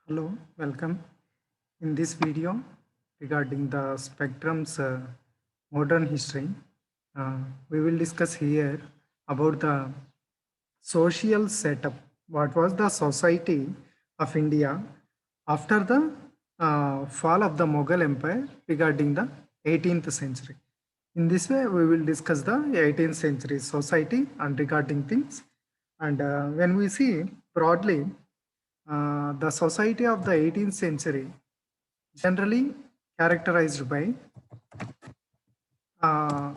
Hello, welcome. In this video regarding the spectrum's modern history, uh, we will discuss here about the social setup. What was the society of India after the fall of the Mughal Empire regarding the 18th century? In this way, we will discuss the 18th century society and regarding things. And when we see broadly, the society of the 18th century generally characterized by uh,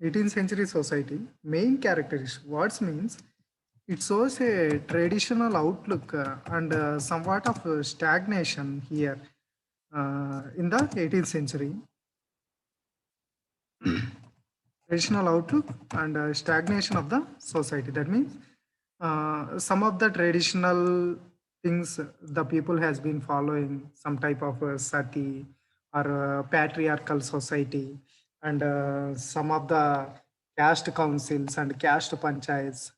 18th century society main characteristic what means it shows a traditional outlook and somewhat of stagnation here in the 18th century traditional outlook and stagnation of the society. That means some of the traditional things the people has been following some type of sati or patriarchal society and some of the caste councils and caste panchayats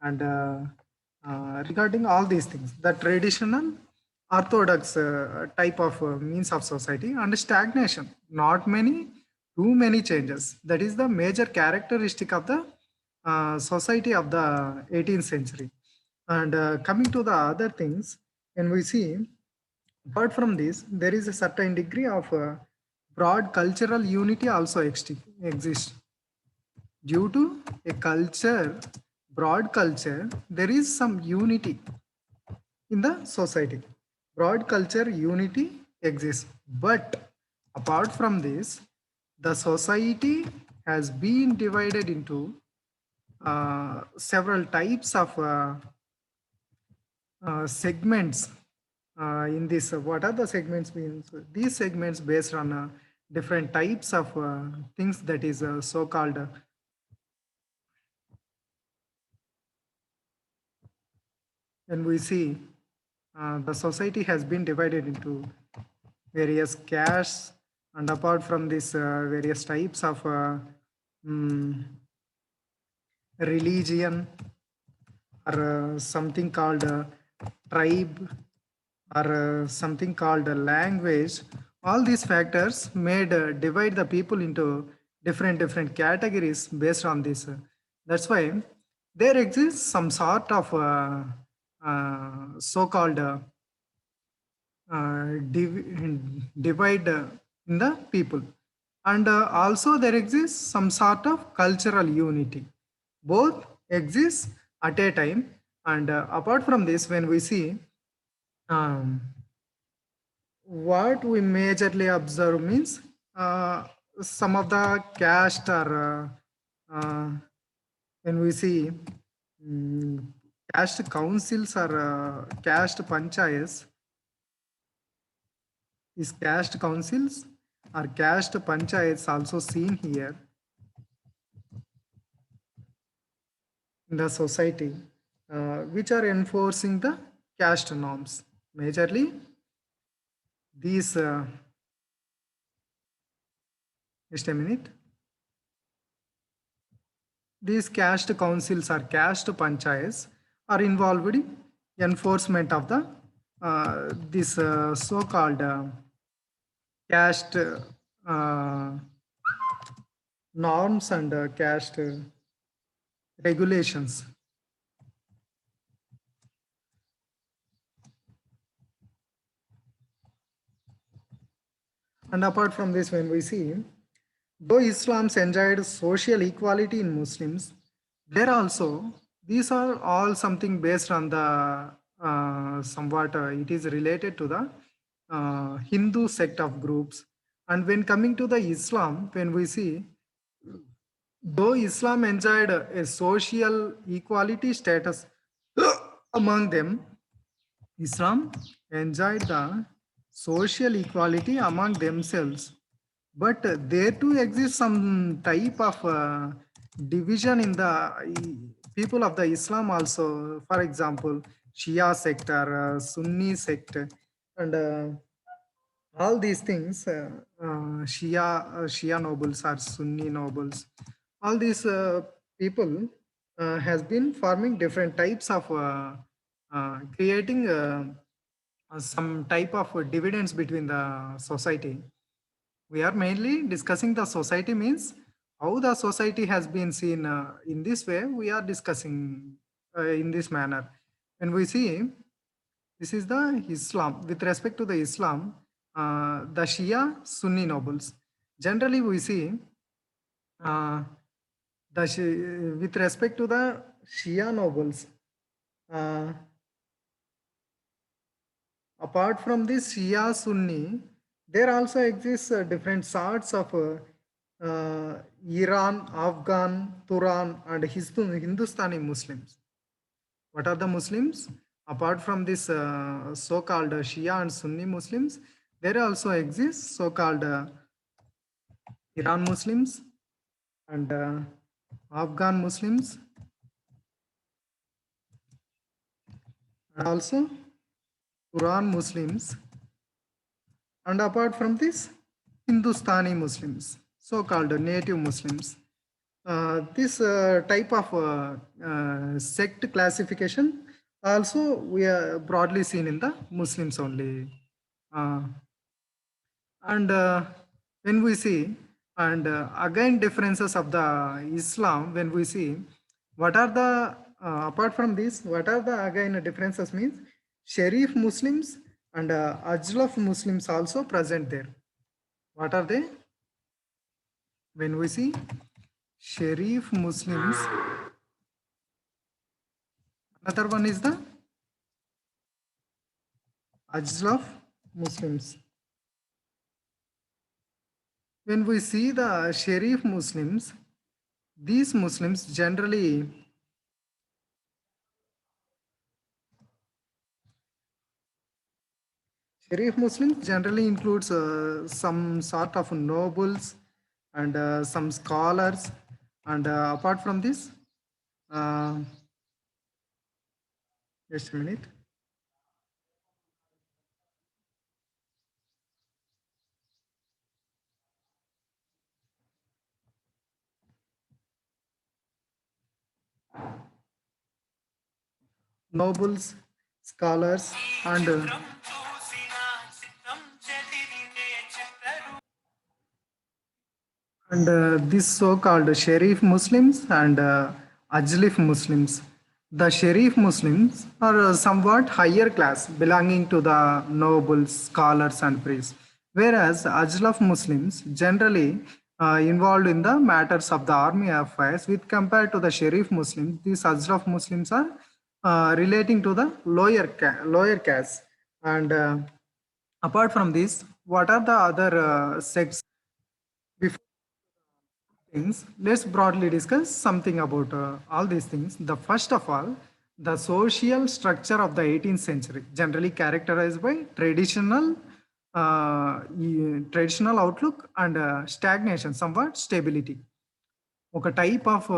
and regarding all these things the traditional orthodox type of means of society and stagnation, not many too many changes. That is the major characteristic of the society of the 18th century. And coming to the other things, when we see, apart from this, there is a certain degree of broad cultural unity also exists. Due to a culture, broad culture, there is some unity in the society. Broad culture unity exists. But apart from this, the society has been divided into several types of segments in this. What are the segments means? These segments based on different types of things that is so-called when we see the society has been divided into various castes and apart from this various types of mm, religion or something called tribe or something called language. All these factors made divide the people into different categories based on this. That's why there exists some sort of so-called divide in the people. And also there exists some sort of cultural unity. Both exist at a time. And apart from this, when we see um, what we majorly observe means some of the caste or when we see mm, caste councils or caste panchayats, these caste councils or caste panchayats also seen here in the society, which are enforcing the caste norms. Majorly, these, just a minute, these caste councils or caste panchayats are involved in enforcement of the this so-called caste norms and caste regulations. And apart from this, when we see, though Islam enjoyed social equality in Muslims, there also, these are all something based on the somewhat, it is related to the Hindu sect of groups. And when coming to the Islam, when we see, though Islam enjoyed a social equality status among them, Islam enjoyed the social equality among themselves, but there too exists some type of division in the people of the Islam also. For example, Shia sect or Sunni sect, and all these things, Shia nobles or Sunni nobles, all these people has been forming different types of creating. some type of dividends between the society. We are mainly discussing the society means how the society has been seen in this way. We are discussing in this manner. When we see this is the Islam. With respect to the Islam, the Shia Sunni nobles. Generally, we see uh, with respect to the Shia nobles. Uh, Apart from this Shia Sunni, there also exists different sorts of Iran, Afghan, Turan, and Hindustani Muslims. What are the Muslims? Apart from this so-called Shia and Sunni Muslims, there also exists so-called Iran Muslims and Afghan Muslims, and also Quran Muslims, and apart from this, Hindustani Muslims, so-called native Muslims. This type of sect classification also we are broadly seen in the Muslims only. Uh, and when we see, and again differences of the Islam, when we see, what are the, apart from this, what are the again differences means, Sharif Muslims and Ajlaf Muslims also present there. What are they? When we see Sharif Muslims, another one is the Ajlaf Muslims. When we see the Sharif Muslims, these Muslims generally Sharif Muslims generally includes some sort of nobles and some scholars, and apart from this, uh, just a minute. Nobles, scholars, and this so-called Sharif Muslims and Ajlif Muslims. The Sharif Muslims are somewhat higher class, belonging to the nobles, scholars, and priests, whereas Ajlaf Muslims generally involved in the matters of the army affairs. With compared to the Sharif Muslims, these Ajlaf Muslims are relating to the lower caste. And apart from this, what are the other sects? Before things, let's broadly discuss something about all these things. The first of all, the social structure of the 18th century, generally characterized by traditional outlook and stagnation, somewhat stability. ఒక type of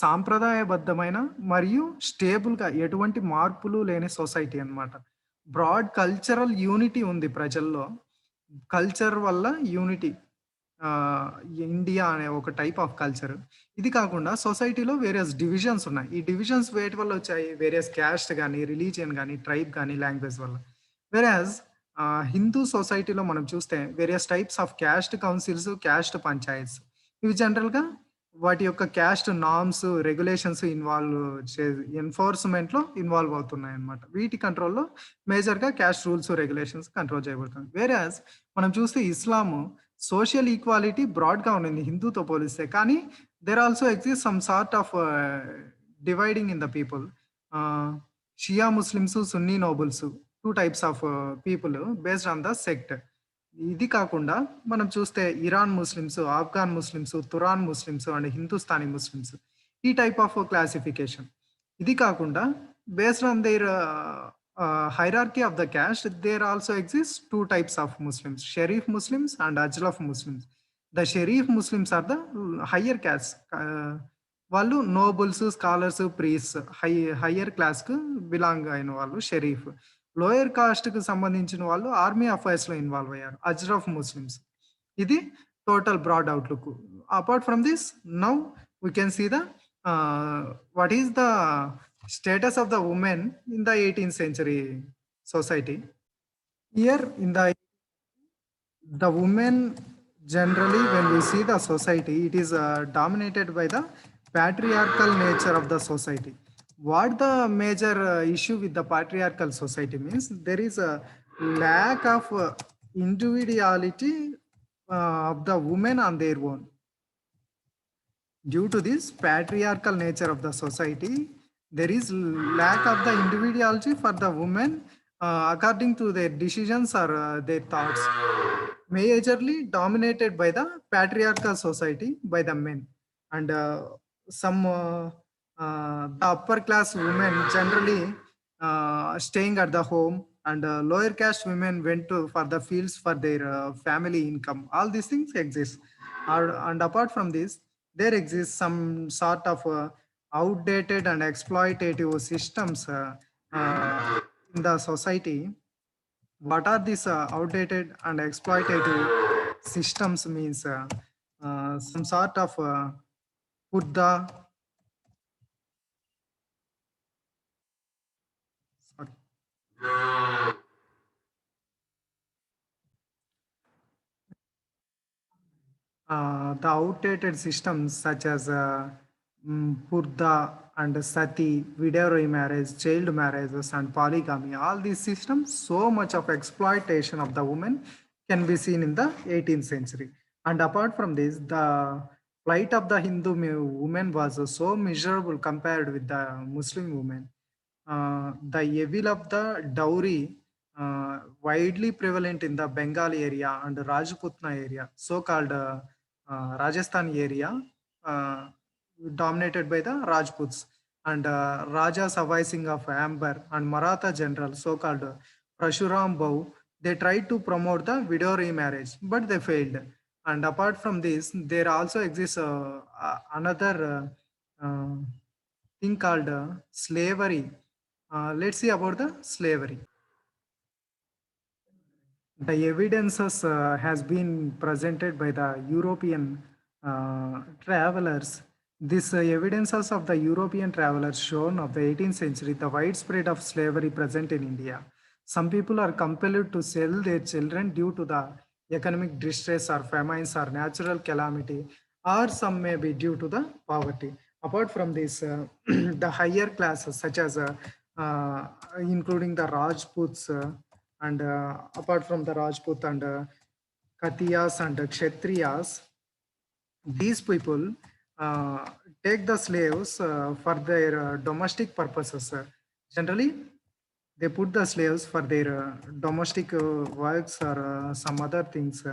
సాంప్రదాయబద్ధమైన మరియు స్టేబుల్గా ఎటువంటి మార్పులు లేని society అన్నమాట. Broad cultural unity ఉంది ప్రజల్లో. Culture వల్ల యూనిటీ, ఇండియా అనే ఒక టైప్ ఆఫ్ కల్చర్. ఇది కాకుండా సొసైటీలో వేరియస్ డివిజన్స్ ఉన్నాయి. ఈ డివిజన్స్ వేటి వల్ల వచ్చాయి? వేరియస్ క్యాస్ట్ కానీ, రిలీజియన్ కానీ, ట్రైబ్ కానీ, లాంగ్వేజ్ వల్ల. వేరయాజ్ హిందూ సొసైటీలో మనం చూస్తే various types of caste councils, caste panchayats, ఇవి జనరల్గా వాటి యొక్క క్యాస్ట్ నార్మ్స్, రెగ్యులేషన్స్ ఎన్ఫోర్స్మెంట్లో ఇన్వాల్వ్ అవుతున్నాయి అన్నమాట. వీటి కంట్రోల్లో మేజర్గా క్యాస్ట్ రూల్స్, రెగ్యులేషన్స్ కంట్రోల్ చేయబడుతుంది. వేరయాజ్ మనం చూస్తే ఇస్లాము సోషల్ ఈక్వాలిటీ బ్రాడ్గా ఉండింది హిందూతో పోలిస్తే, కానీ there also exist some sort of dividing in the people. Shia Muslims, Sunni nobles, two types of people based on the sect. ఇది కాకుండా మనం చూస్తే Iran Muslims, Afghan Muslims, Turan Muslims and Hindustani Muslims, ఈ టైప్ ఆఫ్ క్లాసిఫికేషన్. ఇది కాకుండా based on their hierarchy of the caste, there also exists two types of Muslims, Sharif Muslims and Ajlaf Muslims. The Sharif Muslims are the higher caste. వాళ్ళు nobles, scholars, ప్రీస్, higher క్లాస్కు belong అయిన వాళ్ళు Sharif. Lower కాస్ట్కి సంబంధించిన వాళ్ళు army అఫైర్స్లో involve అయ్యారు, అజ్రఫ్ Muslims. ఇది total broad outlook. Apart from this, now we can see the what is the status of the women in the 18th century society. Here in the women, generally when we see the society, it is dominated by the patriarchal nature of the society. What the major issue with the patriarchal society means, there is a lack of individuality of the women on their own. Due to this patriarchal nature of the society, there is lack of the individuality for the women according to their decisions or their thoughts, majorly dominated by the patriarchal society by the men. And some the upper class women generally staying at the home, and lower caste women went to for the fields for their family income. All these things exist. And apart from this, there exists some sort of outdated and exploitative systems in the society. What are these outdated and exploitative systems means, some sort of put the sorry, the outdated systems such as Purda and Sati, widow remarriage, child marriages, and polygamy, all these systems, so much of exploitation of the woman can be seen in the 18th century. And apart from this, the plight of the Hindu woman was so miserable compared with the Muslim women. The evil of the dowry widely prevalent in the Bengal area and Rajputna area, so-called Rajasthan area, uh, dominated by the Rajputs, and Raja Savai Singh of Amber and Maratha general, so-called Prashuram Bhau, they tried to promote the widow remarriage, but they failed. And apart from this, there also exists another thing called slavery. Let's see about the slavery. The evidences has been presented by the European travelers. These evidences of the European travelers shown of the 18th century, the widespread of slavery present in India. Some people are compelled to sell their children due to the economic distress or famines or natural calamity, or some may be due to the poverty. Apart from this, the higher classes such as including the Rajputs, and apart from the Rajput and Katiyas and Kshatriyas, these people uh, take the slaves for their domestic purposes. Generally, they put the slaves for their domestic works or some other things.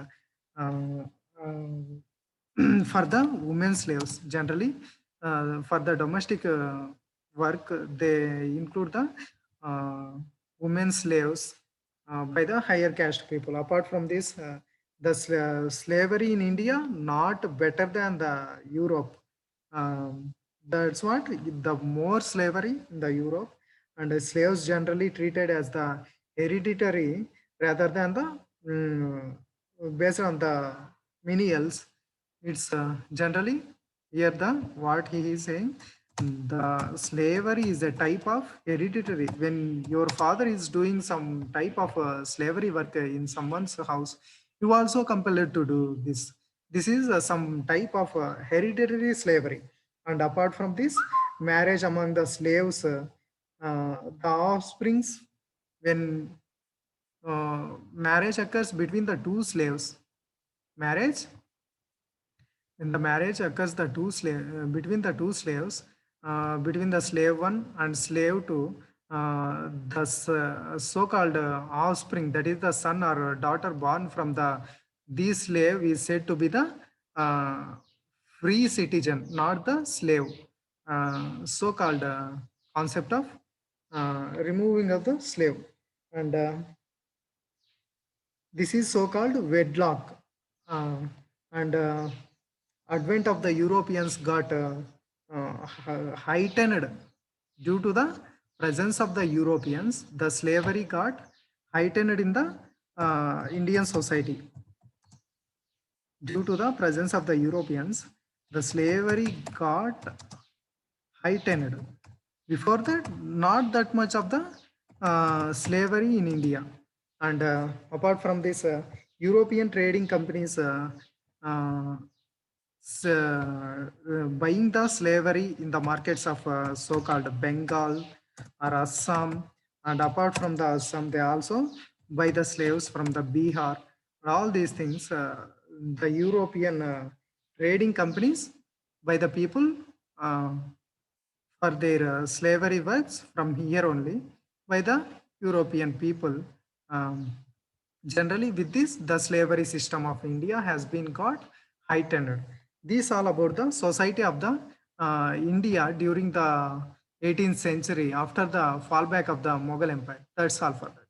For the women slaves, generally, for the domestic work, they include the uh, women slaves by the higher caste people. Apart from this, the slavery in India not better than the Europe. That's what the more slavery in the Europe, and the slaves generally treated as the hereditary rather than the based on the menials. It's generally here the what he is saying. The slavery is a type of hereditary. When your father is doing some type of slavery work in someone's house, you also compelled to do this. This is some type of hereditary slavery. And apart from this, marriage among the slaves, the offsprings, when marriage occurs between the two slaves, marriage in the marriage occurs the between the two slaves, between the slave one and slave two, the so-called offspring, that is the son or daughter born from the these slave, is said to be the uh, free citizen, not the slave. So-called concept of removing of the slave, and this is so-called wedlock. And advent of the Europeans got heightened due to the presence of the Europeans. The slavery got heightened in the Indian society due to the presence of the Europeans. The slavery got heightened. Before that, not that much of the slavery in India. And apart from this, European trading companies uh, buying the slavery in the markets of so-called Bengal or Assam, and apart from the Assam, they also buy the slaves from the Bihar. All these things, the European trading companies by the people uh, for their slavery works from here only by the European people. Um, Generally, with this, the slavery system of India has been got heightened. This all about the society of the India during the 18th century after the fallback of the Mughal Empire. That's all for that.